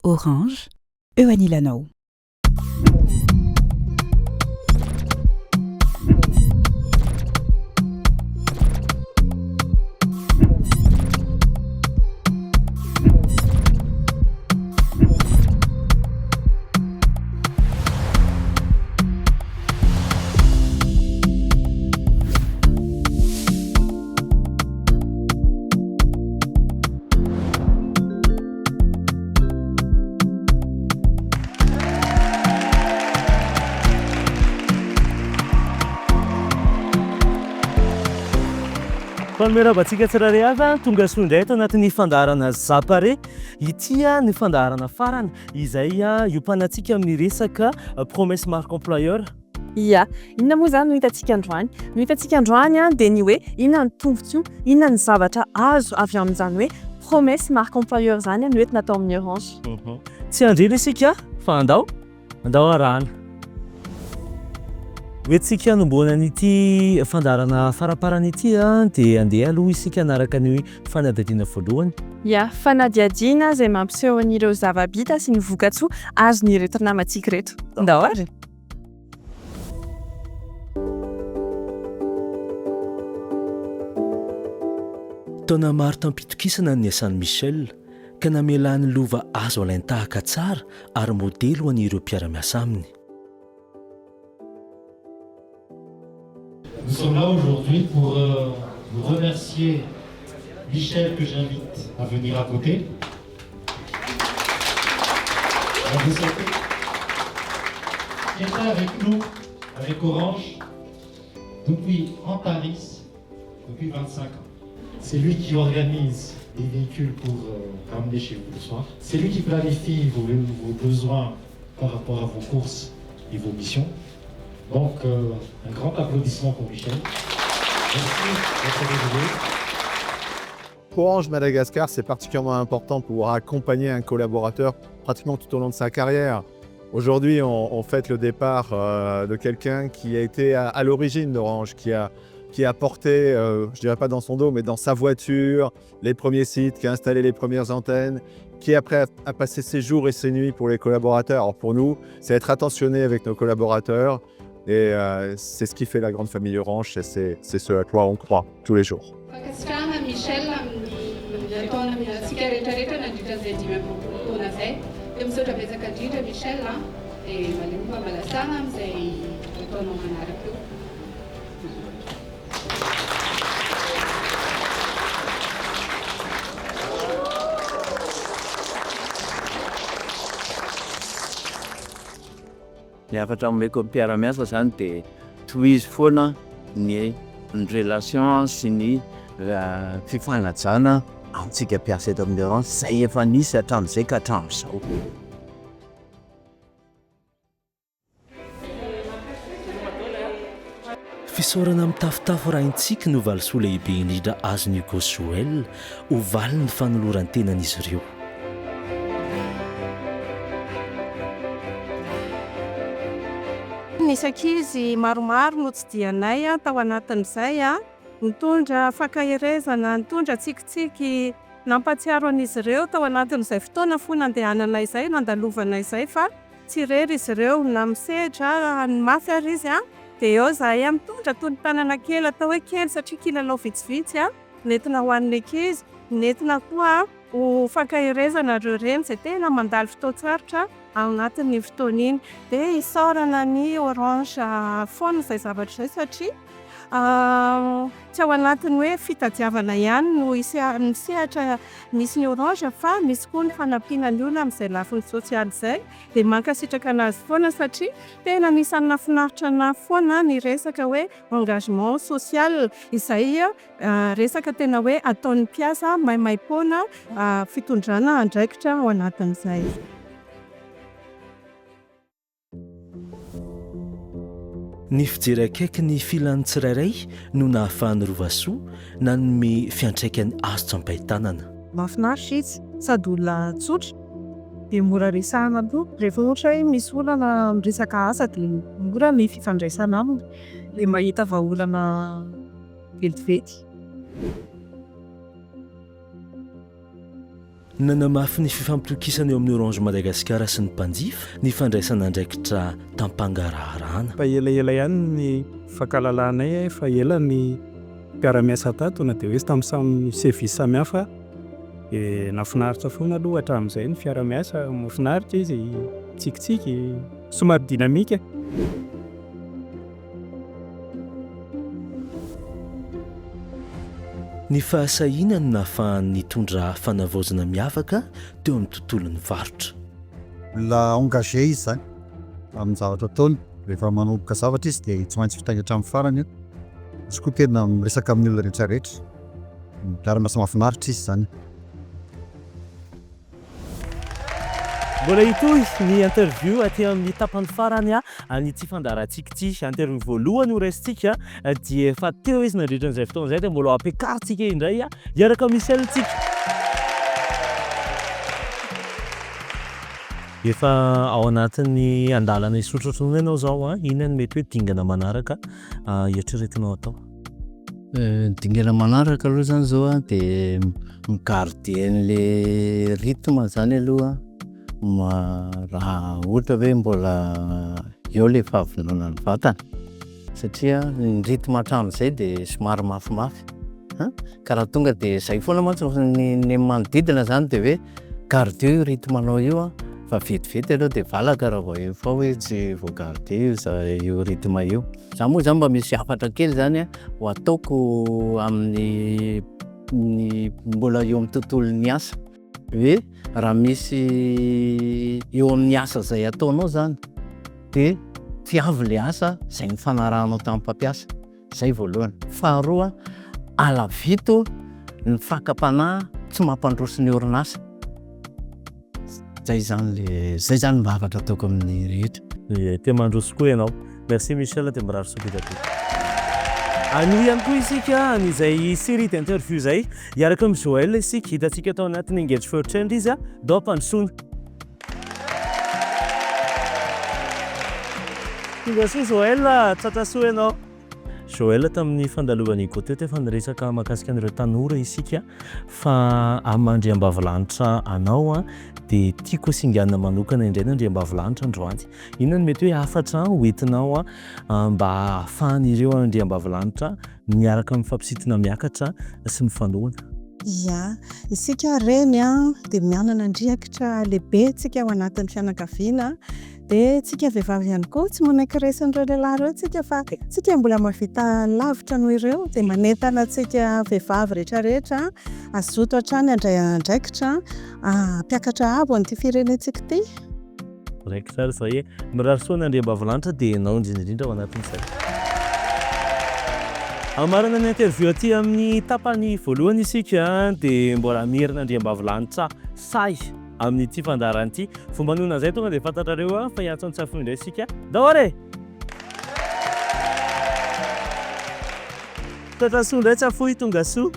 Orange, eo anilanao. Fanomeravantsika tsirairay avy tonga soa indray eto anatin'ny fandaharana Zapare. Ity ny fandaharana farany izay iompanan-tsika amin'ny resaka promesse marque employeur. Ia, inona moa zany no hitantsika androany? No hitantsika androany dia ny hoe inona ny tombotsoa, inona ny zavatra azo avy amin'izany hoe promesse marque employeur zany no entina atao amin'ny Orange. Tsy andrena isika fa andao arahana. Hoentsika hanomboana an'ity fandaharana faraparany ity dia andeha aloha isika anaraka ny fanadihadiana voalohany. Ia, fanadihadiana izay mampiseho an'ireo zava-bita sy ny vokatsoa azon'ireto namantsika reto. Andao ary. Taona maro tampitokisana ny asan'i Michel ka namelany lova azo alain-tahaka tsara ary modely ho an'ireo mpiara-miasa aminy. Nous sommes là aujourd'hui pour vous remercier Michel que j'invite à venir à côté. On vous souhaite qui est là avec nous, avec Orange, depuis Antares, depuis 25 ans. C'est lui qui organise les véhicules pour ramener chez vous le soir. C'est lui qui planifie vos besoins par rapport à vos courses et vos missions. Donc, un grand applaudissement pour Michel. Merci d'être dévoué. Pour Orange Madagascar, c'est particulièrement important de pouvoir accompagner un collaborateur pratiquement tout au long de sa carrière. Aujourd'hui, on fête le départ de quelqu'un qui a été à l'origine d'Orange, qui a porté, je dirais pas dans son dos, mais dans sa voiture, les premiers sites, qui a installé les premières antennes, qui après a passé ses jours et ses nuits pour les collaborateurs. Alors pour nous, c'est être attentionné avec nos collaborateurs. Et c'est ce qui fait la grande famille Orange, et c'est ce à quoi on croit tous les jours. Ny afatra ameko mpiara-miasa zany dia tohizo foana ny relation sy ny fifanajana antsika mpiasa eto amin'ny Orange zay efa nisy hatramin'izay ka hatramin'izao. Fisaorana mitafotafo raintsika no valisoa lehibe indrindra azon'ny Hugo Joel ho valiny fanoloran-tenan'izy ireo. Nisy ankizy maromaro no tsy dianay tao anatin'izay nitondra fankahirezana, nitondra tsikitsiky nampatsiaro an'izy ireo tao anatin'izay fotoana fo nandehanana izay, nandalovana izay fa tsy rery izy ireo na misedra ny mafy ary izy dia eo zahay mitondra tony-tanana kely atao hoe kely satria kilalao vitsivitsy nentina ho an'ny ankizy, nentina koa ho fankahirezana ireo reny izay tena mandalo fotoan-tsarotra ao anatin'ny fotoana iny. Dia isaorana ny Orange foana izay zavatra izay satria tsy ao anatin'ny hoe fitadiavana ihany no misehatra misy ny Orange fa misy koa ny fanampiana ny olona amin'izay lafiny sosialy izay. Dia mankasitraka anazy foana satria tena anisan'ny nahafinaritra anahy foana ny resaka hoe engagement social izay resaka tena hoe ataon'ny mpiasa maimaimpoana fitondrana andraikitra ao anatin'izay. Ny fijery akaiky ny filan'ny tsirairay no nahafahany Rovasoa nanome fiantraikany azo tsampain-tanana. Mahafinaritra izy sady olona tsotra dia mora resahana koa. Rehefa ohatra hoe misy olana miresaka asa dia mora ny fifandraisana aminy, dia mahita vahaolana vetivety. nanamafy ny fifampitokisana eo amin'ny Orange Madagasikara sy ny mpanjifa ny fandraisana andraikitra tampangaraharaana. Fa elaela ihany ny fankalalanay fa ela ny mpiara-miasa tato na dia hoe tamin'ny samy service samihafa nafinaritra foana aloha hatramin'izay ny fiara-miasa mahafinaritra izy tsikitsiky somary dinamika. Ny fahasahiana no nahafahan'ny nitondra fanavaozana miavaka teo amin'ny tontolon'ny varotra. Olona engagé izy zany amin'ny zavatra ataony, rehefa manomboka zavatra izy dia tsy maintsy fitainga hatramin'ny farany. Izy koa tena miresaka amin'ny olona rehetrarehetra, miara-miasa mahafinaritra izy zany. Mbola itoy ny interview aty amin'ny tapany farany ny tsy fandarantsika ity interview voalohany ho raisintsika dia efa teo izy nandritra an'izay fotoana izay dia mbola ampiakarintsika indray hiaraka Michel tsika. Efa ao anatin'ny andalana isotratrona ianao zao inona no mety hoe dingana manaraka eritreretinao atao? Dingana manaraka aloha zany zao dia migarder an'ilay rythme zany aloha. Raha ohatra hoe mbola eo ilay fahavonona ny vatana satria ny rythme hatramin'izay dia somary mafimafy ka raha tonga dia izay foana mantsy ny manodidina zany dia hoe garder io rythme-nao io fa vetivety aloha dia valaka raha vao efa hoe tsy voagarder io rythme io. Za moa zany mba misy hafatra kely zany ho ataoko amin'ny mbola eo amin'ny tontolon'ny asa hoe raha misy eo amin'ny asa izay ataonao zany dia tsy avy ilay asa izay ny fanarahanao tamin'ny mpampiasa, izay voalohany. Faharoa, alavito ny fakam-panahy tsy mampandroso ny orinasa. Zay zany mba hafatra ataoko amin'ny rehetra. Te mandroso koa ianao. Merci Michel dia mirary sobitaty. Anohy ihany koa isika an'izay série d'interview zay hiaraka amin'ny Joël isika hitantsika tao anatin'ny Engage for Change izy dao ampandrosoana. Tongasoa Joël, tsatrasoa ianao. Joël tamin'ny fandalovan'ny côté efa niresaka mahakasika an'ireo tanora isika fa am'andriambavilanitra anao dia tiako singanina manokana indray n'andriambavilanitra androany. Inona no mety hoe hafatra hoentinao mba ahafahan'ireo andriambavilanitra miaraka mifampisintona miakatra sy mifanohana? Ya, isika reny dia mianana andriakitra lehibe tsika ao anatin'ny fianakaviana dia tsika vehivavy ihany koa tsy manankiresan'ireo lehilahy ireo tsika fa tsika mbola mahavita lavitra noho ireo dia manentana antsika vehivavy rehetrarehetra azoto hatrany andray andraikitra mpiakatra avo an'ity firenentsika ity. Raika tsara izay mirary soa ny andriambavilanitra dia ianao indrindrindra ao anatin'izay. Amarana ny interview aty amin'ny tapany voalohany isika dia mbola mirina andriambavilanitra say amin'ny ity fandarana ity. Fomba noana izay tonga dia fantatrareo fa hiantso ny tsafony indray isika. Dahory! Tatrasoa indray tsafoy tonga soa.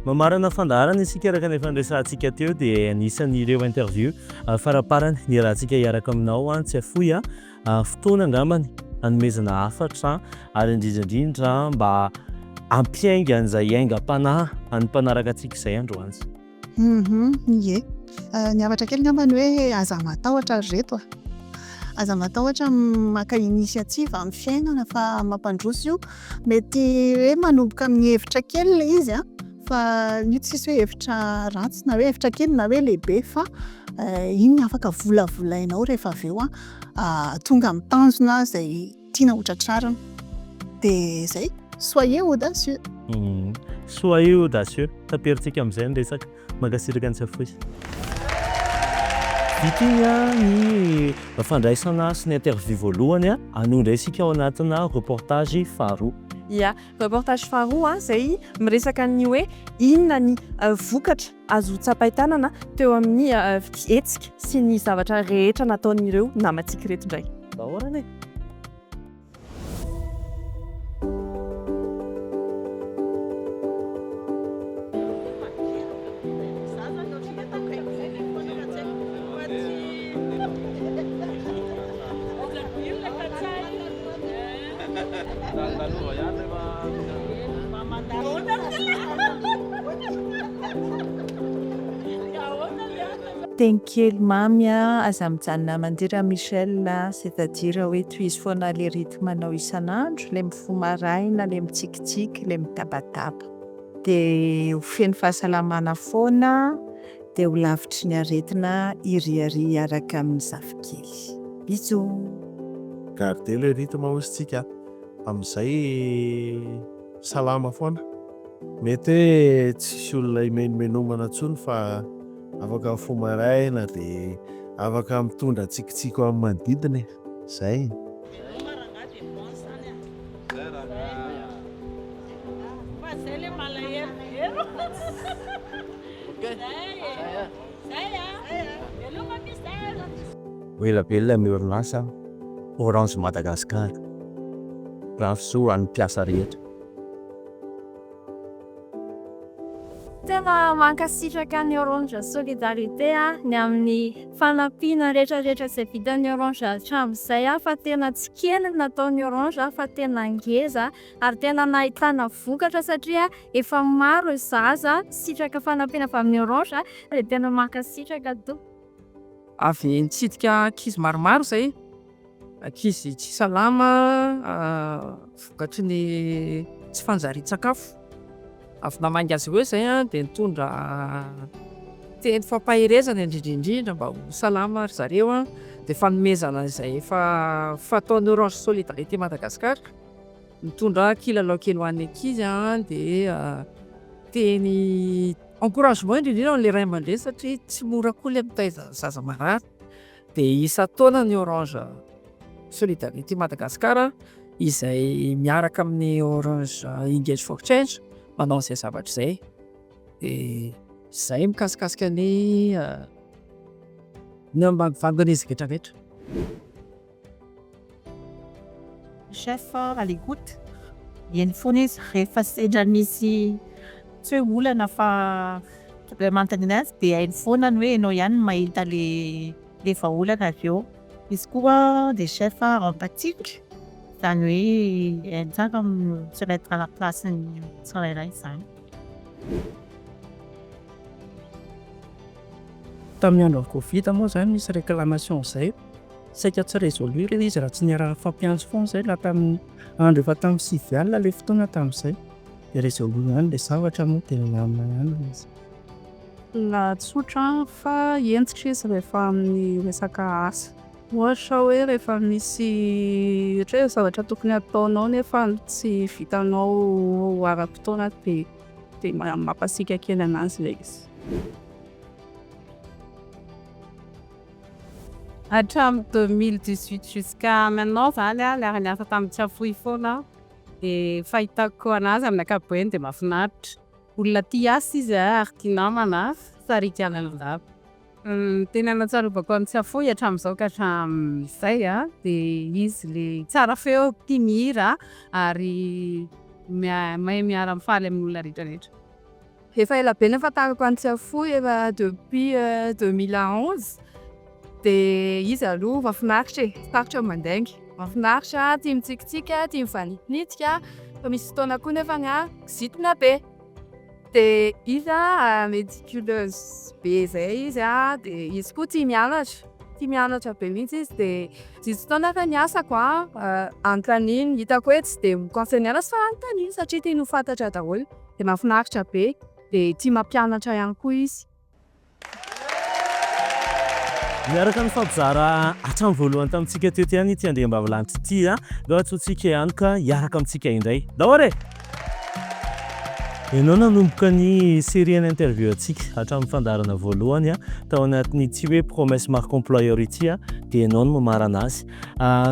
Mamarana fandarana isika araka ny fandraisantsika teo dia anisan'ireo interview faraparany niarahantsika hiaraka aminao tsy afoy fotoana angambany hanomezana hafatra ary indrindrindrindra mba ampiainga an'izay aingam-panahy any mpanaraka antsika izay androany. Ie. Ny havatra kely ngambany hoe aza matahotra reto aza matahotra maka initiative amin'ny fiainana fa mampandroso io mety hoe manomboka amin'ny hevitra kely izy fa io tsisy hoe hevitra ratsy na hoe hevitra kely na hoe lehibe fa iny afaka volavolainao rehefa avy eo tonga mitanjona izay tiana hotratrarina dia izay soyez audacieux. Soyez audacieux. Taperitsika amin'izay ny resaka mankasiraka ny tsafoy. Vitiny ny fandraisana sy ny interview voalohany anondra isika ao anatina reportage faharoa. Ya, reportage faharoa izay miresaka ny hoe inona ny vokatra azo tsapain-tanana teo amin'ny hetsika sy ny zavatra rehetra nataon'ireo namantsika reto indray. Dahorany. teny kely mamy aza mijanona mandritra Michel, c'est-à-dire hoe tohizo foana le rythme anao isan'andro, le mifomaraina, le mitsikitsiky, le mitabataba. Dia ho feno fahasalamana foana, dia ho lavitry ny aretina iriary araka amin'ny zafikely. Bisous. Garder le rythme ozintsika amin'izay salama foana. Mety hoe tsisy olona imenomenomana intsony fa afaka mifomaraina dia afaka mitondra tsikitsiky amin'ny manodidina. Zay. Velabelona amin'ny orinasa Orange Madagascar. Raha fisoa an'ny mpiasa rehetra. Tena mankasitraka ny Orange Solidarité ny amin'ny fanampiana rehetrarehetra izay vitan'ny Orange hatramin'izay fa tena tsy kely nataon'ny Orange fa tena ngeza ary tena nahitana vokatra satria efa maro zaza sitraka fanampiana avy amin'ny Orange dia tena mankasitraka to. Avy nitsidika ankizy maromaro zay, ankizy tsy salama, vokatry ny tsy fanjarian-tsakafo. Avy namangy azy hoe zay dia nitondra teny fampahirezana indrindrindrindra mba ho salama ry zareo dia fanomezana izay efa fataon'ny Orange Solidarité Madagascar. Mitondra kilalao kely ho an'ny ankizy dia teny encouragement indrindrindra le ray aman-dreny satria tsy mora koa le mitaiza zaza marary. Dia isan-taona ny Orange Solidarité Madagascar izay miaraka amin'ny Orange Engage for Change manao izay zavatra izay. Dia izay mikasikasika ny ambanivangon'izy rehetrarehetra. Chef à l'écoute. Eny foana izy rehefa sendra misy tsy hoe olana fa manontany azy dia hainy foana ny hoe ianao ihany mahita le vahaolana avy eo. Izy koa dia chef empathique, izany hoe hainy tsara se mettre à la place ny tsirairay izany. Tamin'ny andro amin'ny Covid moa zany misy réclamation izay saika tsy résoluer izy raha tsy niara fampiantso foana izay laha tamin'ny andro efa tamin'ny 6 alina le fotoana tamin'izay dia résoluer ihany le zavatra moa dia milamina ihany izy. Tsotra fa entitra izy rehefa amin'ny resaka asa. Ohatra hoe rehefa misy ohatra hoe zavatra tokony ataonao nefa tsy vitanao ara-potoana dia mampasiaka kely anazy ilay izy. Hatramin'ny 2018 jusqu'à maintenant zany ary niasa tamin'ny tsiafoy foana dia fahitako anazy amin'ny ankapobeny dia mahafinaritra. Olona tia asa izy ary tia namana, sarika andava. Tena nahatsiarovako amin'ny tsiafoy hatramin'izao ka hatramin'izay dia izy le tsara feo, tia mihira ary mahay miara mifaly amin'ny olona rehetrarehetra. Efa ela be nahafantarako an'ny tsiafoy efa depuis 2011 dia izy aloha mahafinaritra sarotra mandainga, mahafinaritra, tia mitsikitsiky, tia mifanitinitika, fa misy fotoana koa nefa kizitina be. Dia izy méticuleuse be zay izy dia izy koa tia mianatra be mihitsy izy dia misy fotoana efa niasako anontaniany hitako hoe tsy dia mi-conseil nianatra fa anontaniany satria tia ho fantatra daholo dia mahafinaritra be dia tia mampianatra ihany koa izy. Miaraka ny fampizara hatramin'ny voalohany tamintsika teo ihany ity andriambavilanitra ity dao atsotsika ihany ka hiaraka amintsika indray. Dahory ianao nanomboka ny série interview antsika hatramin'ny fandarana voalohany tao anatin'ny tsy hoe promesse marque employeur ity dia ianao no mamarana azy.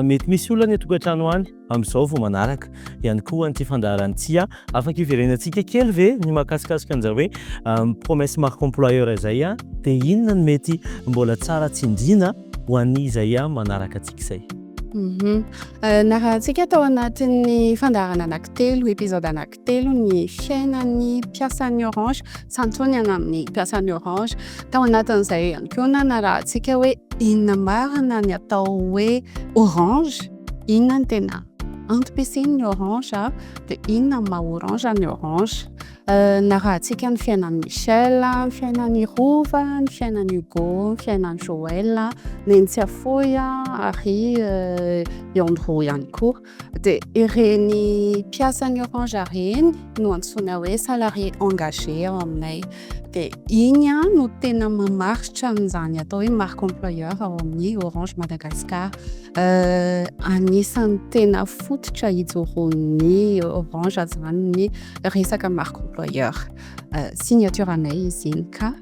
Mety misy olona ny tokantrano any amin'izao vao manaraka ihany koa an'ity fandarana ity afaka hiverenantsika kely ve ny mahakasikasika an'izao hoe promesse marque employeur izay dia inona no mety mbola tsara tsindriana ho an'ny izay manaraka antsika izay. Narantsika tao anatin'ny fandarana anankitelo, episode anankitelo ny fiainan'ny mpiasan'ny Orange, santonana amin'ny mpiasan'ny Orange. Tao anatin'izay ihany koa narahantsika hoe inona marina ny atao hoe Orange, inona ny tena antom-piasainy ny orange dia inona ny maha orange ny orange narahantsika ny fiainan'ny Michel, ny fiainan'ny Rova, ny fiainan'ny Hugo, ny fiainan'ny Joël, Nentsy Afoy ary Leandro ihany koa. Dia ireny mpiasan'ny orange ireny no antsoina hoe salarié engagé ao aminay. Dia igny no tena mamaritra an'izany atao hoe marque employeur ao amin'ny Orange Madagascar. Anisan'ny tena fototra ijoroan'ny Orange zany ny resaka marque employeur. Signaturanay izy iny ka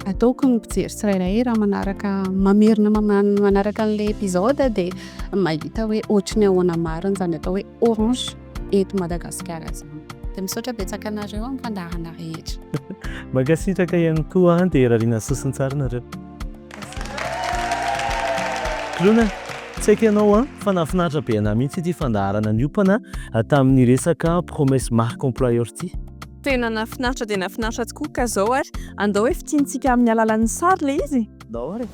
ataoko ny mpijery tsirairay raha mamerina manaraka an'ilay épisode dia mahita hoe ohatry ny ahoana marina zany atao hoe Orange eto Madagasikara zany. Dia misaotra betsaka anareo amin'ny fandaharana rehetra. Mankasitraka ihany koa dia rarina sosiny tsara nareo. Kilona, tsy haiko ianao fa nahafinaritra be anahy mihitsy ity fandaharana niopana tamin'ny resaka promesse marque employeur ity. Tena nafinaritra dia nafinaritra tokoa ka zao ary andao hoe fitiantsika amin'ny alalan'ny sary le izy. Andao ary.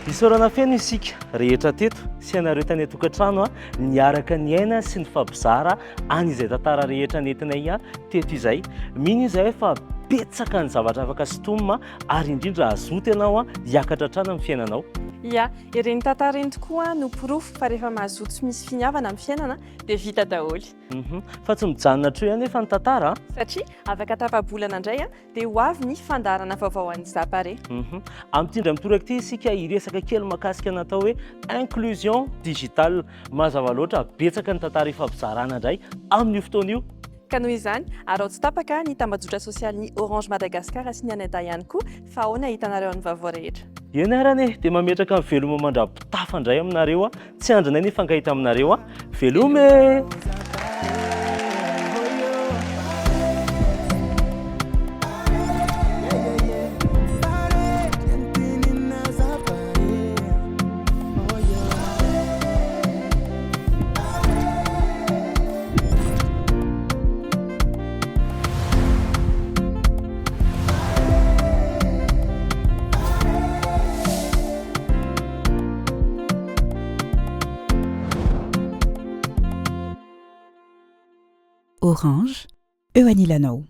Isaorana feno isika rehetra teto sy ianareo tany an-tokantrano niaraka ny aina sy ny fampizara any izay tantara rehetra nentinay teto izay. Mino izay fa betsaka ny zavatra afaka sintomina ary indrindra azoty ianao hiakatra hatrany amin'ny fiainanao. Ia, ireny tantara ireny tokoa no porofo fa rehefa mazoto tsy misy finiavana amin'ny fiainana dia vita daholo. Fa tsy mijanona hatreo ihany efa ny tantara. Satria afaka tapabolana indray dia ho avy ny fandaharana vaovao an'ny zapare. Amin'ity mitoraka ity isika hiresaka kely mahakasika natao hoe inclusion digitale. Mazava loatra betsaka ny tantara ifampizarana indray amin'io fotoana io. Ka noho izany, arao tsy tapaka ny tambazotra sosialin'ny Orange Madagascar sy ny anay ihany koa fa ahoana hitanareo ny vaovao rehetra. Eny arany dia mametraka amin'ny veloma mandrapitafa indray aminareo tsy andrinay ny fankahita aminareo velome. Orange, Ioanni Lanao.